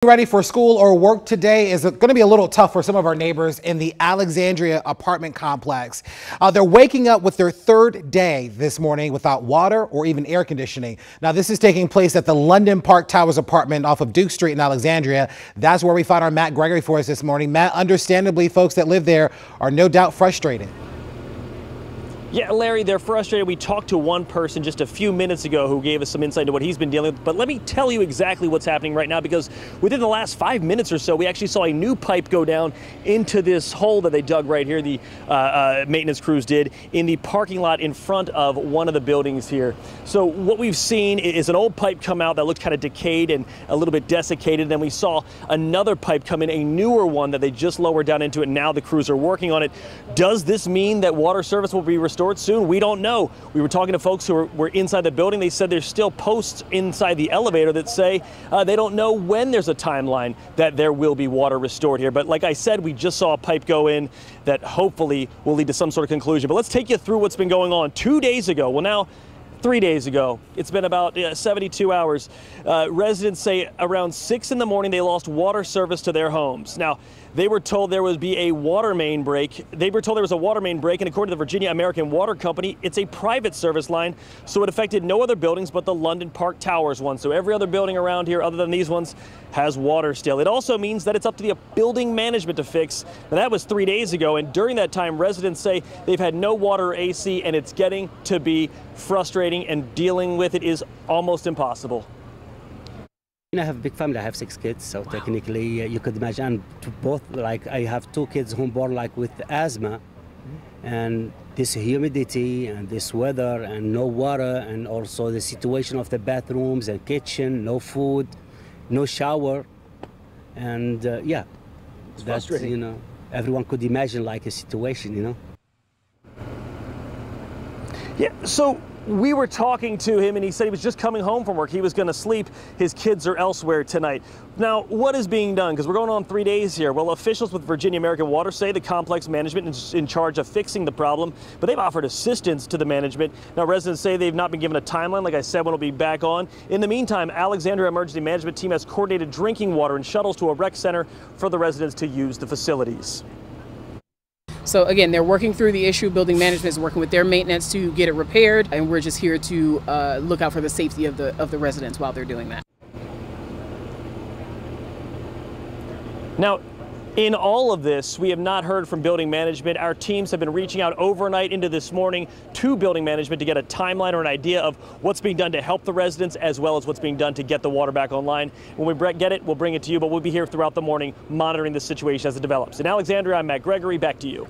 Ready for school or work today is going to be a little tough for some of our neighbors in the Alexandria apartment complex. They're waking up with their third day this morning without water or even air conditioning. Now, this is taking place at the London Park Towers apartment off of Duke Street in Alexandria. That's where we found our Matt Gregory for us this morning. Matt, understandably, folks that live there are no doubt frustrated. Yeah, Larry, they're frustrated. We talked to one person just a few minutes ago who gave us some insight into what he's been dealing with. But let me tell you exactly what's happening right now, because within the last 5 minutes or so, we actually saw a new pipe go down into this hole that they dug right here. The maintenance crews did in the parking lot in front of one of the buildings here. So what we've seen is an old pipe come out that looked kind of decayed and a little bit desiccated. Then we saw another pipe come in, a newer one that they just lowered down into it. Now the crews are working on it. Does this mean that water service will be restored soon? We don't know. We were talking to folks who were inside the building. They said there's still posts inside the elevator that say they don't know when there's a timeline that there will be water restored here. But like I said, we just saw a pipe go in that hopefully will lead to some sort of conclusion. But let's take you through what's been going on 2 days ago. Well, now 3 days ago. It's been about 72 hours. Residents say around 6 in the morning they lost water service to their homes. Now, they were told there would be a water main break. They were told there was a water main break, and according to the Virginia American Water Company, it's a private service line, so it affected no other buildings but the London Park Towers one. So every other building around here, other than these ones, has water still. It also means that it's up to the building management to fix. Now, that was 3 days ago, and during that time, residents say they've had no water or AC, and it's getting to be frustrating, and dealing with it is almost impossible. I have a big family. I have 6 kids, so technically you could imagine both. Like I have 2 kids who born like with asthma, and this humidity and this weather and no water, and also the situation of the bathrooms and kitchen, no food, no shower, and yeah, that's, you know, everyone could imagine like a situation, you know. Yeah, so we were talking to him, and he said he was just coming home from work. He was going to sleep. His kids are elsewhere tonight. Now, what is being done? Because we're going on 3 days here. Well, officials with Virginia American Water say the complex management is in charge of fixing the problem, but they've offered assistance to the management. Now, residents say they've not been given a timeline, like I said, when it'll be back on. In the meantime, Alexandria Emergency Management Team has coordinated drinking water and shuttles to a rec center for the residents to use the facilities. So again, they're working through the issue. Building management is working with their maintenance to get it repaired, and we're just here to look out for the safety of the residents while they're doing that. Now, in all of this, we have not heard from building management. Our teams have been reaching out overnight into this morning to building management to get a timeline or an idea of what's being done to help the residents, as well as what's being done to get the water back online. When we get it, we'll bring it to you, but we'll be here throughout the morning monitoring the situation as it develops. In Alexandria, I'm Matt Gregory. Back to you.